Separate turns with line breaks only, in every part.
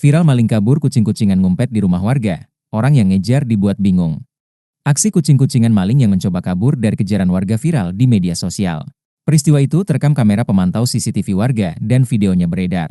Viral maling kabur kucing-kucingan ngumpet di rumah warga. Orang yang ngejar dibuat bingung. Aksi kucing-kucingan maling yang mencoba kabur dari kejaran warga viral di media sosial. Peristiwa itu terekam kamera pemantau CCTV warga dan videonya beredar.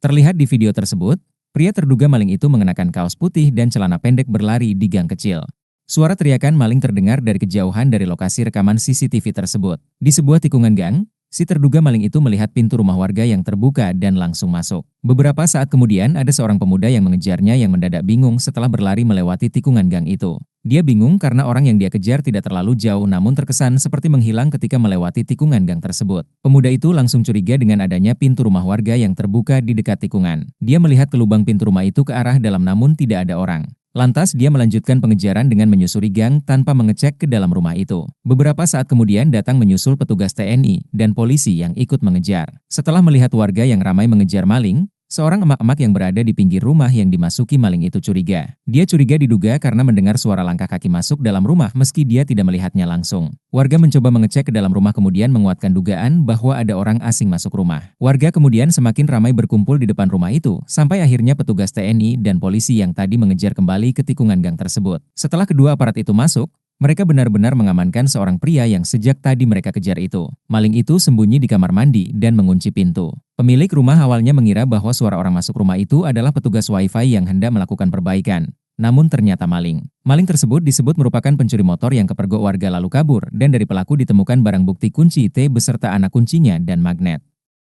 Terlihat di video tersebut, pria terduga maling itu mengenakan kaos putih dan celana pendek berlari di gang kecil. Suara teriakan maling terdengar dari kejauhan dari lokasi rekaman CCTV tersebut. Di sebuah tikungan gang, si terduga maling itu melihat pintu rumah warga yang terbuka dan langsung masuk. Beberapa saat kemudian ada seorang pemuda yang mengejarnya yang mendadak bingung setelah berlari melewati tikungan gang itu. Dia bingung karena orang yang dia kejar tidak terlalu jauh namun terkesan seperti menghilang ketika melewati tikungan gang tersebut. Pemuda itu langsung curiga dengan adanya pintu rumah warga yang terbuka di dekat tikungan. Dia melihat ke lubang pintu rumah itu ke arah dalam namun tidak ada orang. Lantas dia melanjutkan pengejaran dengan menyusuri gang tanpa mengecek ke dalam rumah itu. Beberapa saat kemudian datang menyusul petugas TNI dan polisi yang ikut mengejar. Setelah melihat warga yang ramai mengejar maling, seorang emak-emak yang berada di pinggir rumah yang dimasuki maling itu curiga. Dia curiga diduga karena mendengar suara langkah kaki masuk dalam rumah meski dia tidak melihatnya langsung. Warga mencoba mengecek ke dalam rumah kemudian menguatkan dugaan bahwa ada orang asing masuk rumah. Warga kemudian semakin ramai berkumpul di depan rumah itu, sampai akhirnya petugas TNI dan polisi yang tadi mengejar kembali ke tikungan gang tersebut. Setelah kedua aparat itu masuk, mereka benar-benar mengamankan seorang pria yang sejak tadi mereka kejar itu. Maling itu sembunyi di kamar mandi dan mengunci pintu. Pemilik rumah awalnya mengira bahwa suara orang masuk rumah itu adalah petugas WiFi yang hendak melakukan perbaikan. Namun ternyata maling. Maling tersebut disebut merupakan pencuri motor yang kepergok warga lalu kabur dan dari pelaku ditemukan barang bukti kunci IT beserta anak kuncinya dan magnet.